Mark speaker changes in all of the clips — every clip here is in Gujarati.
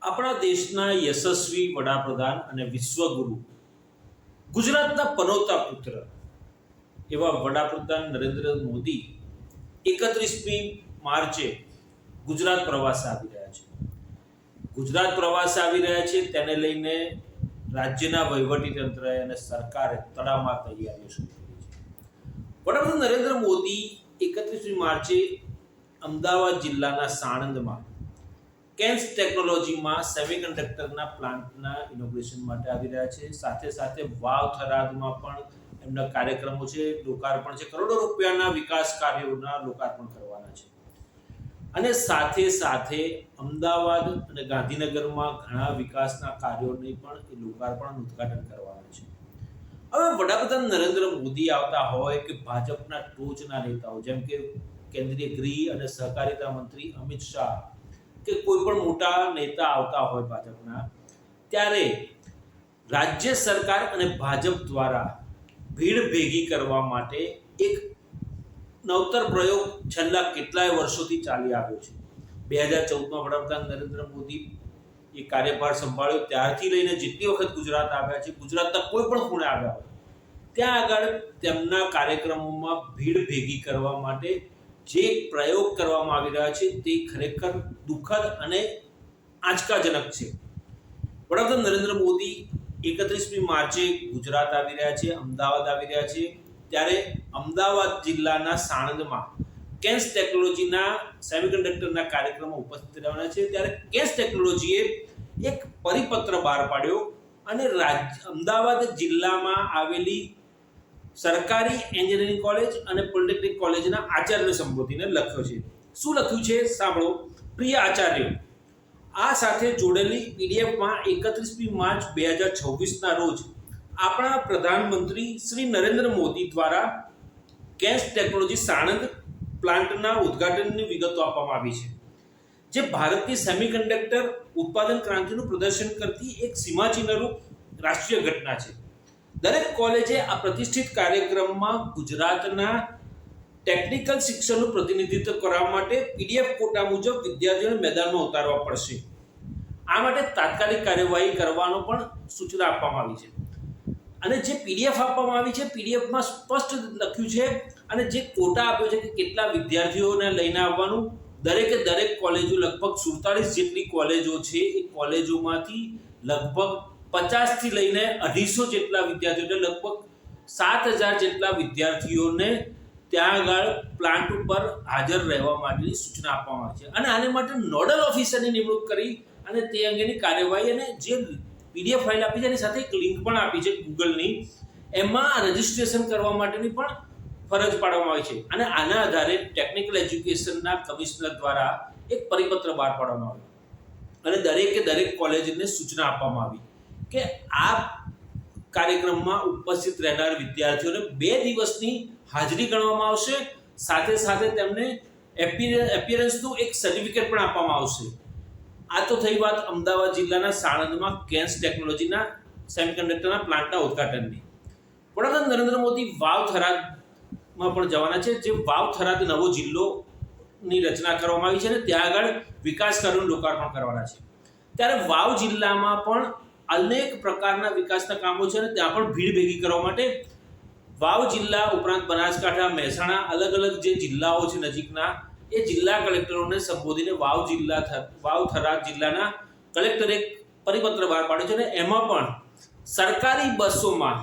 Speaker 1: આપણા દેશના યશસ્વી વડાપ્રધાન અને વિશ્વગુરુ ગુજરાતના પનોતા પુત્ર એવા વડાપ્રધાન નરેન્દ્ર મોદી 31મી માર્ચે ગુજરાત પ્રવાસે આવી રહ્યા છે. ગુજરાત પ્રવાસે આવી રહ્યા છે તેને લઈને રાજ્યના વહીવટીતંત્ર અને સરકારે તડામાર તૈયારીઓ શરૂ કરી છે. વડાપ્રધાન નરેન્દ્ર મોદી 31મી માર્ચે અમદાવાદ જિલ્લાના સાણંદમાં કેન્સ ટેકનોલોજીમાં સેમિકન્ડક્ટરના પ્લાન્ટના ઇનોગ્રેશન માટે આવી રહ્યા છે. સાથે સાથે વાવ થરાદમાં પણ એમના કાર્યક્રમો છે, લોકાર્પણ છે, કરોડો રૂપિયાના વિકાસ કાર્યોના લોકાર્પણ કરવાના છે. અને સાથે સાથે અમદાવાદ અને ગાંધીનગરમાં ઘણા વિકાસના કાર્યોની પણ એ લોકાર્પણ અને ઉદ્ઘાટન કરવાના છે. હવે વડાપ્રધાન નરેન્દ્ર મોદી આવતા હોય કે ભાજપના ટોચના નેતાઓ જેમ કે કેન્દ્રીય ગૃહ અને સહકારિતા મંત્રી અમિત શાહ કે કોઈ પણ મોટા નેતા આવતા હોય ભાજપના, ત્યારે રાજ્ય સરકાર અને ભાજપ દ્વારા ભીડ ભેગી કરવા માટે એક નવતર પ્રયોગ છેલ્લા કેટલાય વર્ષોથી ચાલી આવ્યો છે. 2014માં વડાપ્રધાન નરેન્દ્ર મોદી એ કાર્યભાર સંભાળ્યો ત્યારથી લઈને જેટલી વખત ગુજરાત આવ્યા છે, ગુજરાતના કોઈ પણ ખૂણે આવ્યા હોય ત્યાં આગળ તેમના કાર્યક્રમોમાં ભીડ ભેગી કરવા માટે જે પ્રયોગ કરવામાં આવી રહ્યા છે તે ખરેખર દુઃખદ અને આંચકાજનક છે. વડાપ્રધાન નરેન્દ્ર મોદી 31મી માર્ચે ગુજરાત આવી રહ્યા છે, અમદાવાદ આવી રહ્યા છે. ત્યારે અમદાવાદ જિલ્લાના સાણંદમાં કેન્સ ટેકનોલોજીના સેમિકન્ડક્ટરના કાર્યક્રમમાં ઉપસ્થિત રહેવાના છે. ત્યારે કેન્સ ટેકનોલોજીએ એક પરિપત્ર બહાર પાડ્યો અને અમદાવાદ જિલ્લામાં આવેલી સરકારી એન્જિનિયરિંગ કોલેજ અને પોલિટેકનિક કોલેજના આચાર્યને સંબોધીને લખ્યો છે. શું લખ્યું છે સાંભળો. પ્રિય આચાર્યો, આ સાથે જોડેલી પીડીએફમાં 31મી માર્ચ 2026ના રોજ આપણા પ્રધાનમંત્રી શ્રી નરેન્દ્ર મોદી દ્વારા કેન્સ ટેકનોલોજી સાણંદ પ્લાન્ટના ઉદ્ઘાટનની વિગતો આપવામાં આવી છે, જે ભારતની સેમિકન્ડક્ટર ઉત્પાદન ક્રાંતિનું પ્રદર્શન કરતી એક સીમાચિહ્નરૂપ રાષ્ટ્રીય ઘટના છે. દરેક કોલેજે આ પ્રતિષ્ઠિત કાર્યક્રમમાં ગુજરાતના ટેકનિકલ શિક્ષણનું પ્રતિનિધિત્વ કરવા માટે પીડીએફ કોટા મુજબ વિદ્યાર્થીઓને મેદાનમાં ઉતારવા પડશે. આ માટે તાત્કાલિક કાર્યવાહી કરવાનો પણ સૂચના આપવામાં આવી છે. અને જે પીડીએફ આપવામાં આવી છે, પીડીએફમાં સ્પષ્ટ લખ્યું છે અને જે કોટા આપ્યો છે કે કેટલા વિદ્યાર્થીઓને લઈને આવવાનું. દરેકે દરેક કોલેજો લગભગ 47 જેટલી કોલેજો છે, એ કોલેજોમાંથી લગભગ 50થી લઈને 250 જેટલા વિદ્યાર્થીઓ એટલે લગભગ 7000 જેટલા વિદ્યાર્થીઓને ત્યાં આગળ પ્લાન્ટ ઉપર હાજર રહેવા માટેની સૂચના આપવામાં આવી છે. અને આને માટે નોડલ ઓફિસરની નિમણૂક કરી અને તે અંગેની કાર્યવાહી અને જે પીડીએફ ફાઇલ આપી છે એની સાથે એક લિંક પણ આપી છે ગૂગલની, એમાં રજિસ્ટ્રેશન કરવા માટેની પણ ફરજ પાડવામાં આવી છે. અને આના આધારે ટેકનિકલ એજ્યુકેશનના કમિશનર દ્વારા એક પરિપત્ર બહાર પાડવામાં આવ્યો અને દરેકે દરેક કોલેજને સૂચના આપવામાં આવી કે આ કાર્યક્રમમાં ઉપસ્થિત રહેનાર વિદ્યાર્થીઓને 2 દિવસની હાજરી ગણવામાં આવશે. સાથે સાથે તેમને એપિયરન્સનું એક સર્ટિફિકેટ પણ આપવામાં આવશે. આ તો થઈ વાત અમદાવાદ જિલ્લાના સાણંદમાં કેન્સ ટેકનોલોજીના સેમિકન્ડક્ટરના પ્લાન્ટના ઉદ્ઘાટનની. વડાપ્રધાન નરેન્દ્ર મોદી વાવ થરાદમાં પણ જવાના છે, જે વાવ થરાદ નવો જિલ્લોની રચના કરવામાં આવી છે અને ત્યાં આગળ વિકાસ કાર્યોનું લોકાર્પણ કરવાના છે. ત્યારે વાવ જિલ્લામાં પણ અનેક પ્રકારના વિકાસના કામો છે અને ત્યાં પણ ભીડ ભેગી કરવા માટે વાવ જિલ્લા ઉપરાંત બનાસકાંઠા, મહેસાણા, અલગ અલગ જે જિલ્લાઓ છે નજીકના, એ જિલ્લા કલેક્ટરોને સંબોધીને વાવ થરાદ જિલ્લાના કલેક્ટરે એક પરિપત્ર બહાર પાડ્યો છે અને એમાં પણ સરકારી બસોમાં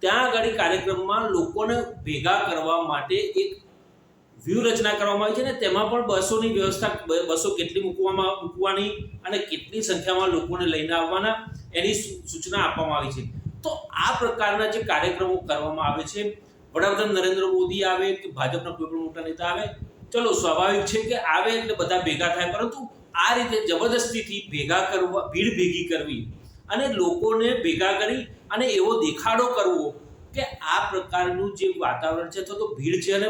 Speaker 1: ત્યાં આગળ કાર્યક્રમમાં લોકોને ભેગા કરવા માટે એક વ્યૂહરચના કરવામાં આવી છે અને તેમાં પણ બસોની વ્યવસ્થા, બસો કેટલી મૂકવાની અને કેટલી સંખ્યામાં લોકોને લઈને આવવાના એની સૂચના આપવામાં આવી છે. તો આ પ્રકારના જે કાર્યક્રમો કરવામાં આવે છે, વડાપ્રધાન નરેન્દ્ર મોદી આવે કે ભાજપના કોઈ પણ મોટા નેતા આવે, ચલો સ્વાભાવિક છે કે આવે એટલે બધા ભેગા થાય, પરંતુ આ રીતે જબરદસ્તીથી ભેગા કરવા, ભીડ ભેગી કરવી અને લોકોને ભેગા કરી અને એવો દેખાડો કરવો કે આ પ્રકારનું જે વાતાવરણ છે અથવા તો ભીડ છે અને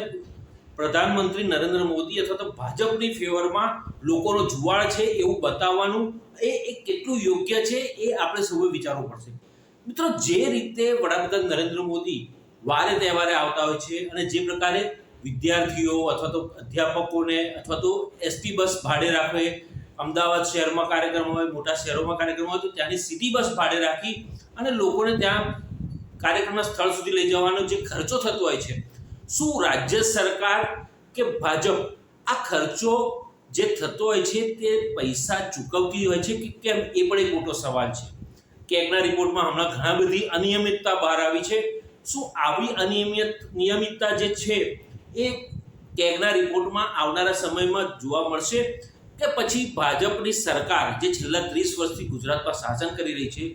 Speaker 1: પ્રધાનમંત્રી નરેન્દ્ર મોદી અથવા તો ભાજપની ફેવરમાં લોકોનો જુવાળ છે એવું બતાવવાનું એ કેટલું યોગ્ય છે એ આપણે સૌએ વિચારવું પડશે. મિત્રો, જે રીતે વડાપ્રધાન નરેન્દ્ર મોદી વારે તહેવારે આવતા હોય છે અને જે પ્રકારે વિદ્યાર્થીઓ અથવા તો અધ્યાપકોને અથવા તો એસટી બસ ભાડે રાખે અમદાવાદ શહેરમાં કાર્યક્રમ હોય, મોટા શહેરોમાં કાર્યક્રમ હોય તો ત્યાંની સિટી બસ ભાડે રાખી અને લોકોને ત્યાં કાર્યક્રમના સ્થળ સુધી લઈ જવાનો જે ખર્ચો થતો હોય છે, શું રાજ્ય સરકાર કે ભાજપ આ ખર્ચો જે થતો હોય છે તે પૈસા ચૂકવતી હોય છે કે કેમ, એ પણ એક મોટો સવાલ છે. કેગના રિપોર્ટમાં હમણાં ઘણા બધી અનિયમિતતા બહાર આવી છે. શું આવી નિયમિતતા જે છે એ કેગના રિપોર્ટમાં આવનારા સમયમાં જોવા મળશે કે પછી ભાજપની સરકાર જે છેલ્લા 30 વર્ષથી ગુજરાતમાં શાસન કરી રહી છે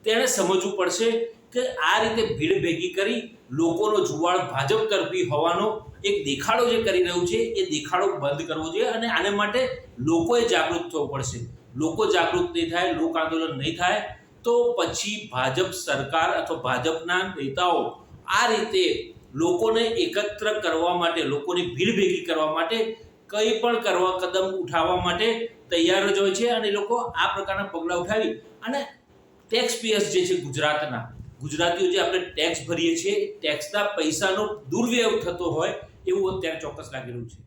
Speaker 1: તેણે સમજવું પડશે કે આ રીતે ભીડ ભેગી કરી લોકોનો જુવાળ ભાજપ તરફી હોવાનો એક દેખાડો જે કરી રહ્યું છે એ દેખાડો બંધ કરવો જોઈએ અને આને માટે લોકોએ જાગૃત થવું પડશે. લોકો જાગૃત નહીં થાય, લોક આંદોલન નહીં થાય તો પછી ભાજપ સરકાર અથવા ભાજપના નેતાઓ આ રીતે લોકોને એકત્ર કરવા માટે, લોકોની ભીડ ભેગી કરવા માટે કંઈ પણ કદમ ઉઠાવવા માટે તૈયાર જ હોય છે અને લોકો આ પ્રકારના પગલાં ઉઠાવી અને ટેક્સ પેયર્સ જે છે ગુજરાતીઓ જે આપણે ટેક્સ ભરીએ છીએ ટેક્સના પૈસાનો દુર્વ્યય થતો હોય એવું અત્યારે ચોક્કસ લાગી રહ્યું છે.